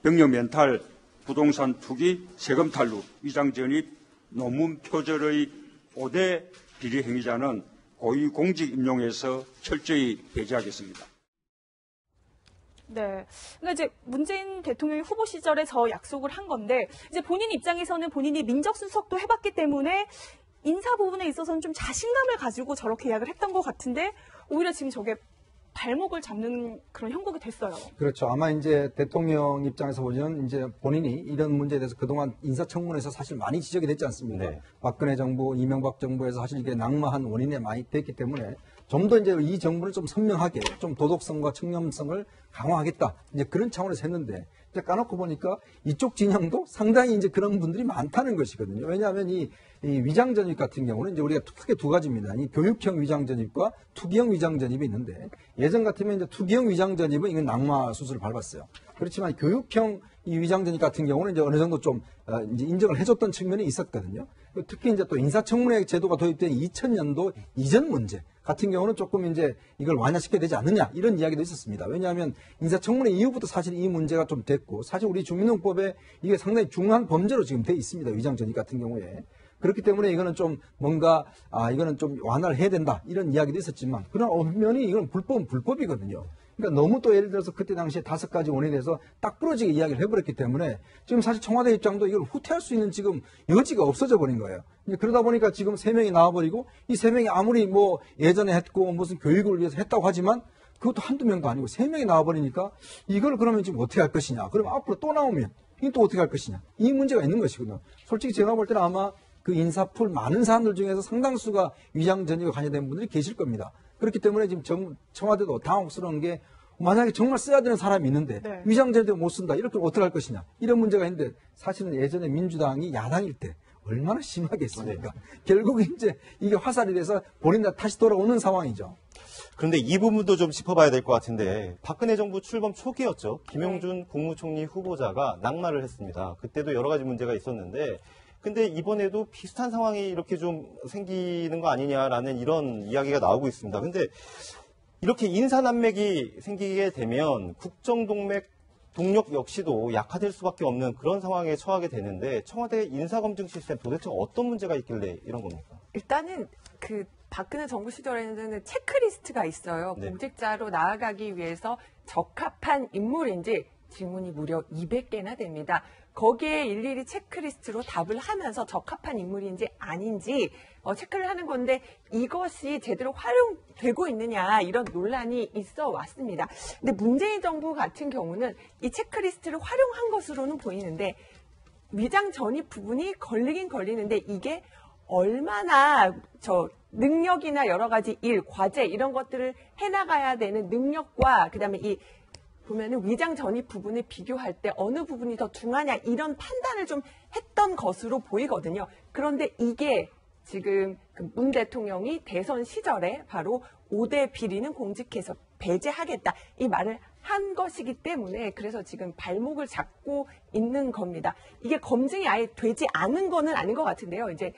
병력 멘탈, 부동산 투기, 세금 탈루, 위장 전입, 논문 표절의 5대 비리 행위자는 고위공직 임용에서 철저히 배제하겠습니다. 네. 그러니까 이제 문재인 대통령이 후보 시절에 저 약속을 한 건데, 이제 본인 입장에서는 본인이 민정수석도 해봤기 때문에 인사 부분에 있어서는 좀 자신감을 가지고 저렇게 이야기를 했던 것 같은데, 오히려 지금 저게 발목을 잡는 그런 형국이 됐어요. 그렇죠. 아마 이제 대통령 입장에서 보면 이제 본인이 이런 문제에 대해서 그동안 인사청문회에서 사실 많이 지적이 됐지 않습니까? 네. 박근혜 정부, 이명박 정부에서 사실 이게 낙마한 원인에 많이 됐기 때문에 좀 더 이제 이 정부를 좀 선명하게 좀 도덕성과 청렴성을 강화하겠다. 이제 그런 차원에서 했는데 이제 까놓고 보니까 이쪽 진영도 상당히 이제 그런 분들이 많다는 것이거든요. 왜냐하면 이 위장전입 같은 경우는 이제 우리가 크게 두 가지입니다. 이 교육형 위장전입과 투기형 위장전입이 있는데 예전 같으면 이제 투기형 위장전입은 이건 낙마 수술을 밟았어요. 그렇지만 교육형 이 위장전입 같은 경우는 이제 어느 정도 좀 이제 인정을 해줬던 측면이 있었거든요. 특히 이제 또 인사청문회 제도가 도입된 2000년도 이전 문제 같은 경우는 조금 이제 이걸 완화시켜야 되지 않느냐 이런 이야기도 있었습니다. 왜냐하면 인사청문회 이후부터 사실 이 문제가 좀 됐고 사실 우리 주민등록법에 이게 상당히 중요한 범죄로 지금 돼 있습니다. 위장전입 같은 경우에. 그렇기 때문에 이거는 좀 뭔가 이거는 좀 완화를 해야 된다 이런 이야기도 있었지만 그런 엄연히 이건 불법은 불법이거든요. 그러니까 너무 또 예를 들어서 그때 당시에 5가지 원인에 대해서 딱 부러지게 이야기를 해버렸기 때문에 지금 사실 청와대 입장도 이걸 후퇴할 수 있는 지금 여지가 없어져 버린 거예요. 그러다 보니까 지금 3명이 나와버리고 이 3명이 아무리 뭐 예전에 했고 무슨 교육을 위해서 했다고 하지만 그것도 한두 명도 아니고 3명이 나와버리니까 이걸 그러면 지금 어떻게 할 것이냐. 그럼 앞으로 또 나오면 이게 또 어떻게 할 것이냐. 이 문제가 있는 것이거든요. 솔직히 제가 볼 때는 아마 그 인사풀 많은 사람들 중에서 상당수가 위장전입에 관여된 분들이 계실 겁니다. 그렇기 때문에 지금 청와대도 당혹스러운 게 만약에 정말 써야 되는 사람이 있는데 네. 위장전입 못 쓴다. 이렇게 어떻게 할 것이냐. 이런 문제가 있는데 사실은 예전에 민주당이 야당일 때 얼마나 심하게 했습니까? 결국 이제 이게 화살이 돼서 본인 다시 돌아오는 상황이죠. 그런데 이 부분도 좀 짚어봐야 될 것 같은데 박근혜 정부 출범 초기였죠. 김영준 국무총리 후보자가 낙마를 했습니다. 그때도 여러 가지 문제가 있었는데 근데 이번에도 비슷한 상황이 이렇게 좀 생기는 거 아니냐라는 이런 이야기가 나오고 있습니다. 근데 이렇게 인사난맥이 생기게 되면 국정동맥 동력 역시도 약화될 수밖에 없는 그런 상황에 처하게 되는데 청와대 인사검증 시스템 도대체 어떤 문제가 있길래 이런 겁니까? 일단은 그 박근혜 정부 시절에는 체크리스트가 있어요. 네. 공직자로 나아가기 위해서 적합한 인물인지 질문이 무려 200개나 됩니다. 거기에 일일이 체크리스트로 답을 하면서 적합한 인물인지 아닌지 체크를 하는 건데 이것이 제대로 활용되고 있느냐 이런 논란이 있어 왔습니다. 근데 문재인 정부 같은 경우는 이 체크리스트를 활용한 것으로는 보이는데 위장 전입 부분이 걸리긴 걸리는데 이게 얼마나 능력이나 여러 가지 일, 과제 이런 것들을 해나가야 되는 능력과 그다음에 이 보면은 위장 전입 부분을 비교할 때 어느 부분이 더 중하냐 이런 판단을 좀 했던 것으로 보이거든요. 그런데 이게 지금 문 대통령이 대선 시절에 바로 5대 비리는 공직해서 배제하겠다 이 말을 한 것이기 때문에 그래서 지금 발목을 잡고 있는 겁니다. 이게 검증이 아예 되지 않은 거는 아닌 것 같은데요. 이제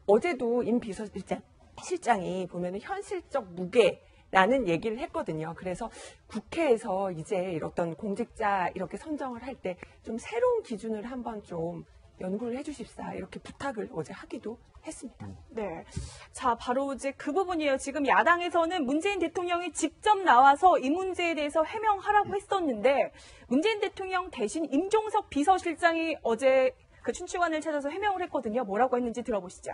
어제도 임 비서실장이 보면은 현실적 무게 라는 얘기를 했거든요. 그래서 국회에서 이제 어떤 공직자 이렇게 선정을 할 때 좀 새로운 기준을 한번 좀 연구를 해주십사 이렇게 부탁을 어제 하기도 했습니다. 네. 자, 바로 이제 그 부분이에요. 지금 야당에서는 문재인 대통령이 직접 나와서 이 문제에 대해서 해명하라고 했었는데 문재인 대통령 대신 임종석 비서실장이 어제 그 춘추관을 찾아서 해명을 했거든요. 뭐라고 했는지 들어보시죠.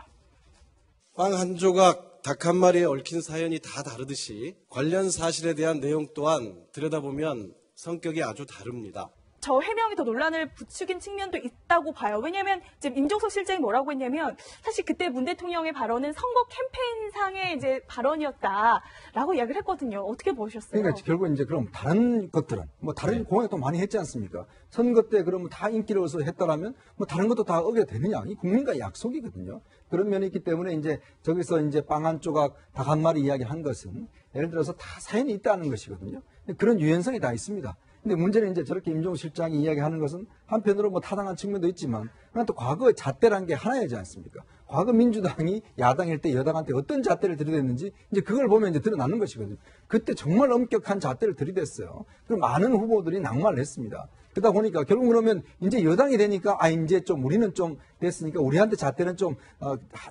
빵 한 조각, 닭 한 마리에 얽힌 사연이 다 다르듯이 관련 사실에 대한 내용 또한 들여다보면 성격이 아주 다릅니다. 저 해명이 더 논란을 부추긴 측면도 있다고 봐요. 왜냐하면 지금 임종석 실장이 뭐라고 했냐면 사실 그때 문 대통령의 발언은 선거 캠페인상의 이제 발언이었다라고 이야기를 했거든요. 어떻게 보셨어요? 그러니까 결국 이제 그럼 다른 것들은 뭐 다른 공약도 많이 했지 않습니까? 선거 때 그러면 다 인기를 얻어서 했다라면 뭐 다른 것도 다 어겨야 되느냐? 이 국민과의 약속이거든요. 그런 면이 있기 때문에 이제 저기서 이제 빵 한 조각, 닭 한 마리 이야기한 것은 예를 들어서 다 사연이 있다는 것이거든요. 그런 유연성이 다 있습니다. 근데 문제는 이제 저렇게 임종석 실장이 이야기하는 것은 한편으로 뭐 타당한 측면도 있지만 그러나 또 과거의 잣대라는 게 하나이지 않습니까? 과거 민주당이 야당일 때 여당한테 어떤 잣대를 들이댔는지 이제 그걸 보면 이제 드러나는 것이거든요. 그때 정말 엄격한 잣대를 들이댔어요. 그리고 많은 후보들이 낙마를 했습니다. 그러다 보니까 결국 그러면 이제 여당이 되니까 이제 좀 우리는 좀 됐으니까 우리한테 잣대는 좀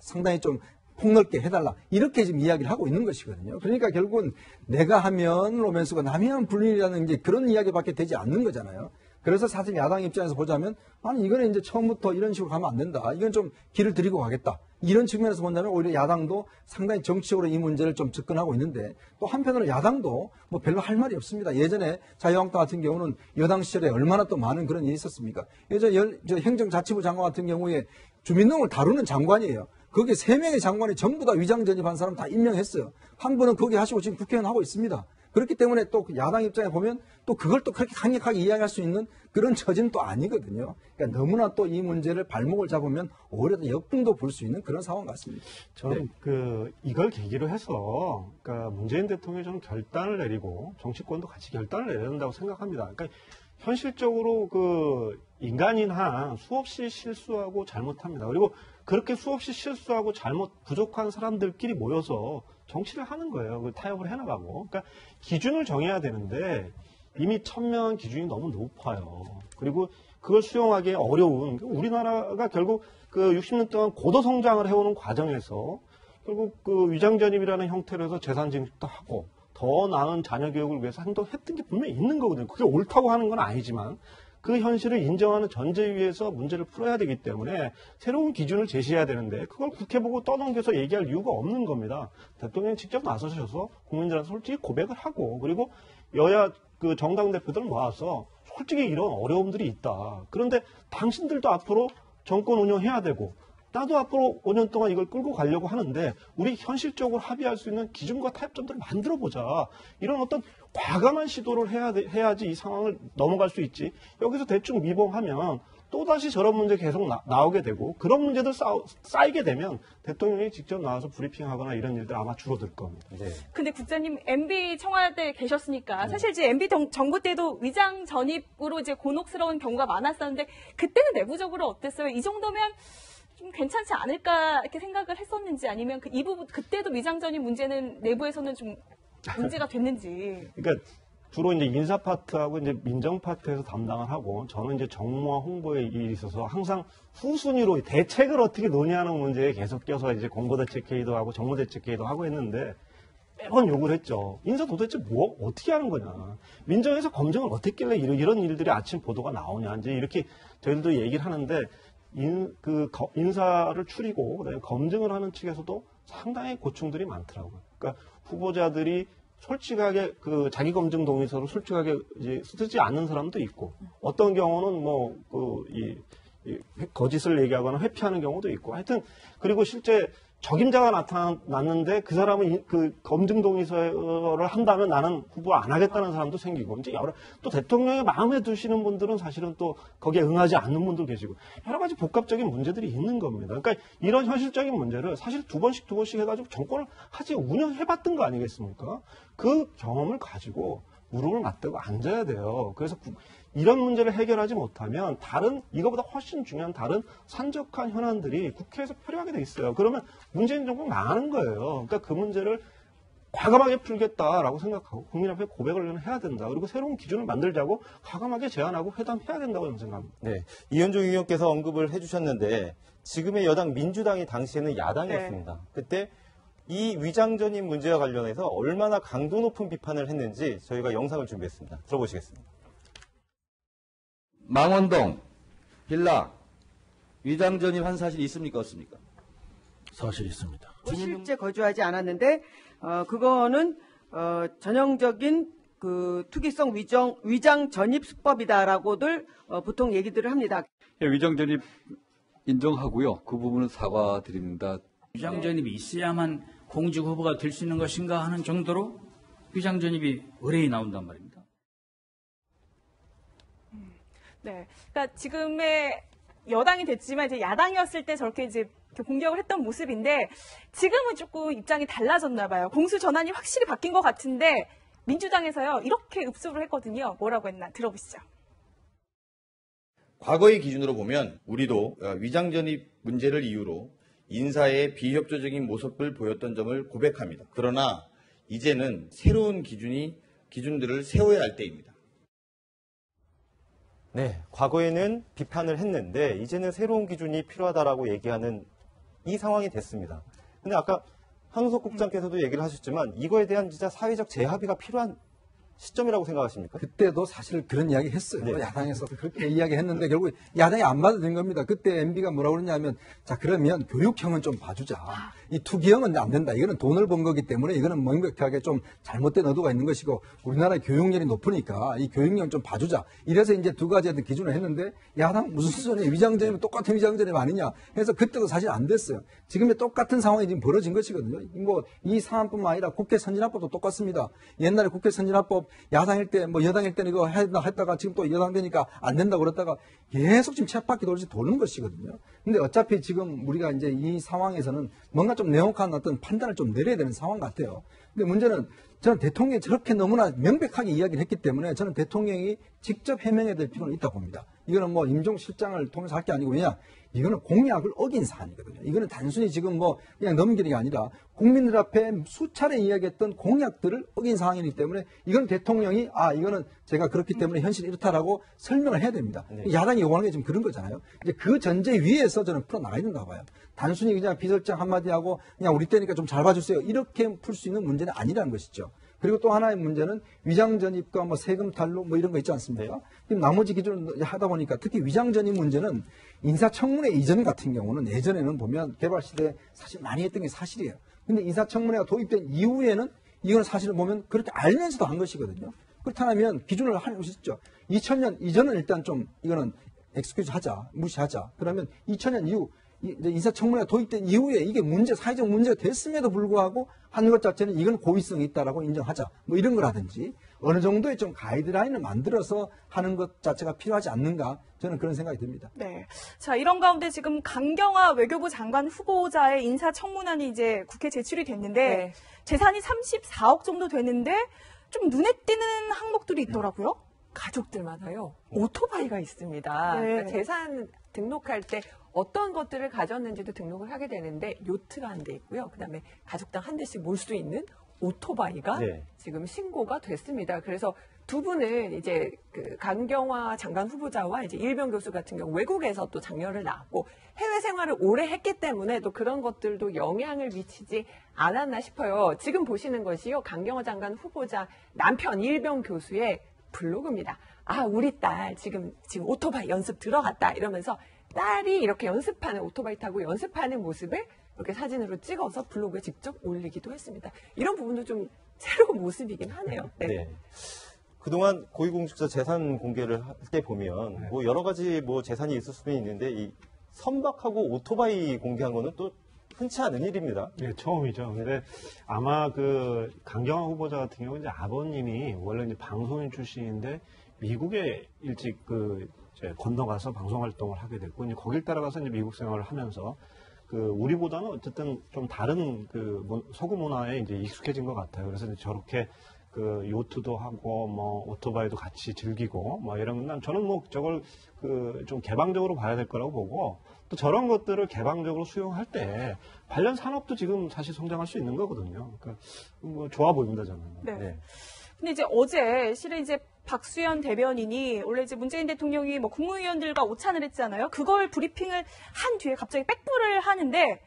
상당히 좀 폭넓게 해달라. 이렇게 지금 이야기를 하고 있는 것이거든요. 그러니까 결국은 내가 하면 로맨스고 남이 하면 불륜이라는 이제 그런 이야기밖에 되지 않는 거잖아요. 그래서 사실 야당 입장에서 보자면 아니 이거는 이제 처음부터 이런 식으로 가면 안 된다. 이건 좀 길을 들이고 가겠다. 이런 측면에서 본다면 오히려 야당도 상당히 정치적으로 이 문제를 좀 접근하고 있는데 또 한편으로 야당도 뭐 별로 할 말이 없습니다. 예전에 자유한국당 같은 경우는 여당 시절에 얼마나 또 많은 그런 일이 있었습니까? 예전 행정자치부 장관 같은 경우에 주민등록을 다루는 장관이에요. 거기에 3명의 장관이 전부 다 위장 전입한 사람 다 임명했어요. 한 분은 거기 하시고 지금 국회의원 하고 있습니다. 그렇기 때문에 또 야당 입장에 보면 또 그걸 또 그렇게 강력하게 이야기할 수 있는 그런 처지는 또 아니거든요. 그러니까 너무나 또 이 문제를 발목을 잡으면 오히려 역풍도 불 수 있는 그런 상황 같습니다. 저는 이걸 계기로 해서 그러니까 문재인 대통령이 좀 결단을 내리고 정치권도 같이 결단을 내려야 된다고 생각합니다. 그러니까 현실적으로 인간인 한 수없이 실수하고 잘못합니다. 그리고 그렇게 수없이 실수하고 부족한 사람들끼리 모여서 정치를 하는 거예요. 타협을 해나가고. 그러니까 기준을 정해야 되는데 이미 천명한 기준이 너무 높아요. 그리고 그걸 수용하기 어려운 우리나라가 결국 60년 동안 고도 성장을 해오는 과정에서 결국 위장전입이라는 형태로 해서 재산 증식도 하고 더 나은 자녀 교육을 위해서 행동했던 게 분명히 있는 거거든요. 그게 옳다고 하는 건 아니지만 그 현실을 인정하는 전제 위에서 문제를 풀어야 되기 때문에 새로운 기준을 제시해야 되는데 그걸 국회 보고 떠넘겨서 얘기할 이유가 없는 겁니다. 대통령이 직접 나서셔서 국민들한테 솔직히 고백을 하고 그리고 여야 정당 대표들 모아서 솔직히 이런 어려움들이 있다. 그런데 당신들도 앞으로 정권 운영해야 되고 나도 앞으로 5년 동안 이걸 끌고 가려고 하는데 우리 현실적으로 합의할 수 있는 기준과 타협점들을 만들어보자. 이런 어떤 과감한 시도를 해야지 이 상황을 넘어갈 수 있지. 여기서 대충 미봉하면 또다시 저런 문제 계속 나오게 되고 그런 문제들 쌓이게 되면 대통령이 직접 나와서 브리핑하거나 이런 일들 아마 줄어들 겁니다. 네. 근데 국장님 MB 청와대에 계셨으니까 사실 이제 MB 정부 때도 위장 전입으로 이제 곤혹스러운 경우가 많았었는데 그때는 내부적으로 어땠어요? 이 정도면 좀 괜찮지 않을까 이렇게 생각을 했었는지 아니면 이 부분 그때도 위장 전입 문제는 내부에서는 좀 문제가 됐는지. 그러니까 주로 이제 인사 파트하고 이제 민정 파트에서 담당을 하고 저는 이제 정무와 홍보에 일이 있어서 항상 후순위로 대책을 어떻게 논의하는 문제에 계속 껴서 이제 공보대책회의도 하고 정무대책회의도 하고 했는데 매번 욕을 했죠. 인사 도대체 어떻게 하는 거냐. 민정에서 검증을 어떻게 했길래 이런 일들이 아침 보도가 나오냐. 이제 이렇게 저희들도 얘기를 하는데 인사를 추리고 그다음에 검증을 하는 측에서도 상당히 고충들이 많더라고요. 그러니까 후보자들이 솔직하게 자기 검증 동의서를 솔직하게 이제 쓰지 않는 사람도 있고 어떤 경우는 거짓을 얘기하거나 회피하는 경우도 있고 하여튼 그리고 실제 적임자가 나타났는데 그 사람은 검증 동의서를 한다면 나는 후보 안 하겠다는 사람도 생기고 이제 또 대통령의 마음에 드시는 분들은 사실은 또 거기에 응하지 않는 분도 계시고 여러 가지 복합적인 문제들이 있는 겁니다. 그러니까 이런 현실적인 문제를 사실 두 번씩 해가지고 정권을 운영해봤던 거 아니겠습니까? 그 경험을 가지고 무릎을 맞대고 앉아야 돼요. 그래서 이런 문제를 해결하지 못하면 이거보다 훨씬 중요한 다른 산적한 현안들이 국회에서 표류하게 돼 있어요. 그러면 문재인 정부가 망하는 거예요. 그러니까 그 문제를 과감하게 풀겠다라고 생각하고 국민 앞에 고백을 해야 된다. 그리고 새로운 기준을 만들자고 과감하게 제안하고 회담해야 된다고 저는 생각합니다. 네. 이현종 의원께서 언급을 해주셨는데 지금의 여당 민주당이 당시에는 야당이었습니다. 네. 그때 이 위장전입 문제와 관련해서 얼마나 강도 높은 비판을 했는지 저희가 영상을 준비했습니다. 들어보시겠습니다. 망원동 빌라 위장전입한 사실이 있습니까 없습니까? 사실 있습니다. 실제 거주하지 않았는데 그거는 전형적인 투기성 위장 전입 수법이다라고들 보통 얘기들을 합니다. 예, 위장 전입 인정하고요. 그 부분은 사과드립니다. 위장 전입이 있어야만 공직 후보가 될 수 있는 것인가 하는 정도로 위장 전입이 의뢰이 나온단 말입니다. 네, 그러니까 지금의 여당이 됐지만 이제 야당이었을 때 저렇게 이제 공격을 했던 모습인데 지금은 조금 입장이 달라졌나 봐요. 공수 전환이 확실히 바뀐 것 같은데 민주당에서요 이렇게 읍소를 했거든요. 뭐라고 했나 들어보시죠. 과거의 기준으로 보면 우리도 위장전입 문제를 이유로 인사의 비협조적인 모습을 보였던 점을 고백합니다. 그러나 이제는 새로운 기준들을 세워야 할 때입니다. 네, 과거에는 비판을 했는데 이제는 새로운 기준이 필요하다라고 얘기하는 이 상황이 됐습니다. 근데 아까 한우석 국장께서도 얘기를 하셨지만 이거에 대한 진짜 사회적 재합의가 필요한 시점이라고 생각하십니까? 그때도 사실 그런 이야기 했어요. 네. 야당에서 그렇게 이야기했는데 결국 야당이 안 받아들인 겁니다. 그때 MB가 뭐라고 그러냐면 자 그러면 교육형은 좀 봐주자. 이 투기형은 안 된다. 이거는 돈을 번 거기 때문에 이거는 명백하게 좀 잘못된 의도가 있는 것이고 우리나라의 교육열이 높으니까 이 교육형 좀 봐주자. 이래서 이제 두 가지 기준을 했는데 야당 무슨 소리야. 위장전입은 똑같은 위장전입 아니냐. 해서 그때도 사실 안 됐어요. 지금의 똑같은 상황이 지금 벌어진 것이거든요. 뭐 이 상황뿐만 아니라 국회 선진화법도 똑같습니다. 옛날에 국회 선진화법 야당일 때, 뭐 여당일 때는 이거 했다가 지금 또 여당 되니까 안 된다고 그랬다가 계속 지금 쳇바퀴 돌듯이 도는 것이거든요. 근데 어차피 지금 우리가 이제 이 상황에서는 뭔가 좀 명확한 어떤 판단을 좀 내려야 되는 상황 같아요. 근데 문제는 저는 대통령이 저렇게 너무나 명백하게 이야기를 했기 때문에 저는 대통령이 직접 해명해야 될 필요는 있다고 봅니다. 이거는 뭐 임종 실장을 통해서 할 게 아니고 왜냐? 이거는 공약을 어긴 사안이거든요. 이거는 단순히 지금 뭐 그냥 넘기는 게 아니라 국민들 앞에 수차례 이야기했던 공약들을 어긴 상황이기 때문에 이건 대통령이 이거는 제가 그렇기 때문에 현실이 이렇다라고 설명을 해야 됩니다. 네. 야당이 요구하는 게 지금 그런 거잖아요. 이제 그 전제 위에서 저는 풀어나가야 된다고 봐요. 단순히 그냥 비서장 한마디 하고 그냥 우리 때니까 좀 잘 봐주세요. 이렇게 풀 수 있는 문제는 아니라는 것이죠. 그리고 또 하나의 문제는 위장전입과 뭐 세금 탈루 뭐 이런 거 있지 않습니까? 나머지 기준을 하다 보니까 특히 위장전입 문제는 인사청문회 이전 같은 경우는 예전에는 보면 개발시대에 사실 많이 했던 게 사실이에요. 근데 인사청문회가 도입된 이후에는 이건 사실을 보면 그렇게 알면서도 한 것이거든요. 그렇다면 기준을 하는 것이 있죠. 2000년 이전은 일단 좀 이거는 엑스큐즈 하자, 무시하자. 그러면 2000년 이후 이제 인사청문회가 도입된 이후에 이게 사회적 문제가 됐음에도 불구하고 하는 것 자체는 이건 고의성이 있다라고 인정하자. 뭐 이런 거라든지 어느 정도의 좀 가이드라인을 만들어서 하는 것 자체가 필요하지 않는가. 저는 그런 생각이 듭니다. 네. 자, 이런 가운데 지금 강경화 외교부 장관 후보자의 인사청문안이 이제 국회에 제출이 됐는데 네. 재산이 34억 정도 되는데 좀 눈에 띄는 항목들이 있더라고요. 가족들마다요 오토바이가 있습니다. 네. 그러니까 재산 등록할 때 어떤 것들을 가졌는지도 등록을 하게 되는데 요트가 한 대 있고요. 그다음에 가족당 한 대씩 몰 수 있는 오토바이가 네. 지금 신고가 됐습니다. 그래서 두 분은 이제 그 강경화 장관 후보자와 이제 이일병 교수 같은 경우 외국에서 또 장녀를 낳았고 해외 생활을 오래 했기 때문에 또 그런 것들도 영향을 미치지 않았나 싶어요. 지금 보시는 것이요 강경화 장관 후보자 남편 이일병 교수의 블로그입니다. 우리 딸 지금 오토바이 연습 들어갔다 이러면서 딸이 이렇게 연습하는 오토바이 타고 연습하는 모습을 이렇게 사진으로 찍어서 블로그에 직접 올리기도 했습니다. 이런 부분도 좀 새로운 모습이긴 하네요. 네. 네. 그동안 고위공직자 재산 공개를 할 때 보면 뭐 여러 가지 뭐 재산이 있을 수는 있는데 이 선박하고 오토바이 공개한 거는 또 흔치 않은 일입니다. 네, 처음이죠. 근데 아마 그 강경화 후보자 같은 경우는 이제 아버님이 원래 이제 방송인 출신인데 미국에 일찍 이제 건너가서 방송 활동을 하게 됐고 이제 거길 따라가서 이제 미국 생활을 하면서 우리보다는 어쨌든 좀 다른 서구 문화에 이제 익숙해진 것 같아요. 그래서 이제 저렇게 요트도 하고 뭐 오토바이도 같이 즐기고 뭐 이러면 저는 뭐 저걸 좀 개방적으로 봐야 될 거라고 보고 또 저런 것들을 개방적으로 수용할 때 관련 산업도 지금 사실 성장할 수 있는 거거든요. 그러니까 뭐 좋아 보입니다 저는. 네. 네. 근데 이제 어제 실은 이제 박수현 대변인이 원래 이제 문재인 대통령이 뭐 국무위원들과 오찬을 했잖아요. 그걸 브리핑을 한 뒤에 갑자기 백브를 하는데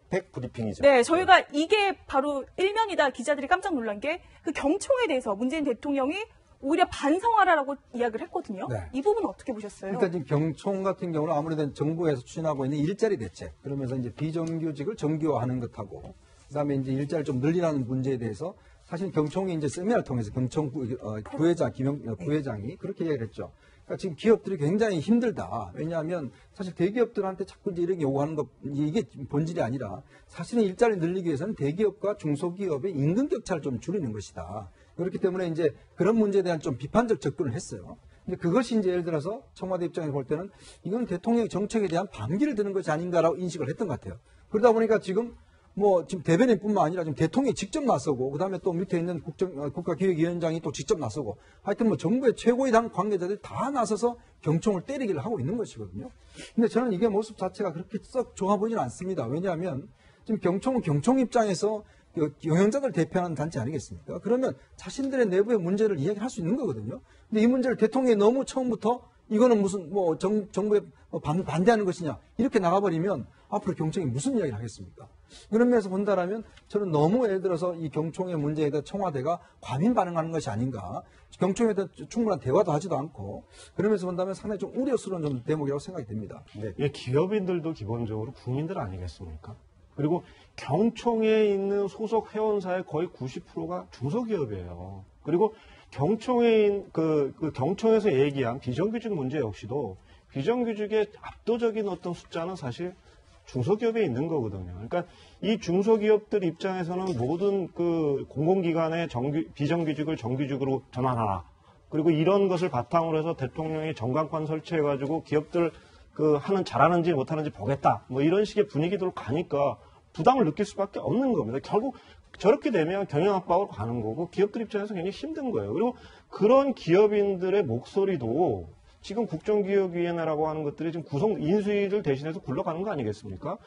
백브리핑이죠. 네, 저희가 이게 바로 일면이다. 기자들이 깜짝 놀란 게 그 경총에 대해서 문재인 대통령이 오히려 반성하라라고 이야기를 했거든요. 네. 이 부분은 어떻게 보셨어요? 일단 지금 경총 같은 경우는 아무래도 정부에서 추진하고 있는 일자리 대책, 그러면서 이제 비정규직을 정규화하는 것하고, 그다음에 이제 일자리를 좀 늘리라는 문제에 대해서 사실 경총이 이제 세미나를 통해서 경총 부회장이 그렇게 얘기를 했죠. 그러니까 지금 기업들이 굉장히 힘들다. 왜냐하면 사실 대기업들한테 자꾸 이제 이렇게 요구하는 것, 이게 본질이 아니라 사실은 일자리 늘리기 위해서는 대기업과 중소기업의 임금 격차를 좀 줄이는 것이다. 그렇기 때문에 이제 그런 문제에 대한 좀 비판적 접근을 했어요. 근데 그것이 이제 예를 들어서 청와대 입장에서 볼 때는 이건 대통령의 정책에 대한 반기를 드는 것이 아닌가라고 인식을 했던 것 같아요. 그러다 보니까 지금 대변인뿐만 아니라 지금 대통령이 직접 나서고, 그 다음에 또 밑에 있는 국가기획위원장이 또 직접 나서고, 하여튼 뭐 정부의 최고의 당 관계자들이 다 나서서 경총을 때리기를 하고 있는 것이거든요. 근데 저는 이게 모습 자체가 그렇게 썩 좋아 보이지는 않습니다. 왜냐하면 지금 경총은 경총 입장에서 경영자들 대표하는 단체 아니겠습니까? 그러면 자신들의 내부의 문제를 이야기할 수 있는 거거든요. 근데 이 문제를 대통령이 너무 처음부터 이거는 무슨 뭐 정부에 반대하는 것이냐 이렇게 나가버리면 앞으로 경총이 무슨 이야기를 하겠습니까? 그런 면에서 본다라면 저는 너무 예를 들어서 이 경총의 문제에 대해 청와대가 과민 반응하는 것이 아닌가. 경총에 대해 충분한 대화도 하지도 않고 그러면서 본다면 상당히 좀 우려스러운 좀 대목이라고 생각이 됩니다. 네. 예, 기업인들도 기본적으로 국민들 아니겠습니까? 그리고 경총에 있는 소속 회원사의 거의 90%가 중소기업이에요. 그리고 경총에 경총에서 얘기한 비정규직 문제 역시도 비정규직의 압도적인 어떤 숫자는 사실 중소기업에 있는 거거든요. 그러니까 이 중소기업들 입장에서는 모든 그 공공기관의 비정규직을 정규직으로 전환하라. 그리고 이런 것을 바탕으로 해서 대통령이 정강권 설치해가지고 기업들 잘하는지 못하는지 보겠다. 뭐 이런 식의 분위기로 가니까 부담을 느낄 수밖에 없는 겁니다. 결국 저렇게 되면 경영 압박으로 가는 거고 기업들 입장에서 굉장히 힘든 거예요. 그리고 그런 기업인들의 목소리도 지금 국정기획위원회라고 하는 것들이 지금 인수위를 대신해서 굴러가는 거 아니겠습니까?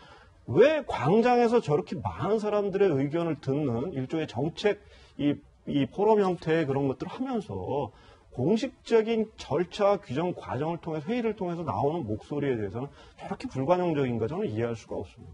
왜 광장에서 저렇게 많은 사람들의 의견을 듣는 일종의 정책, 이 포럼 형태의 그런 것들을 하면서 공식적인 절차 규정 과정을 통해서 회의를 통해서 나오는 목소리에 대해서는 저렇게 불관용적인가 저는 이해할 수가 없습니다.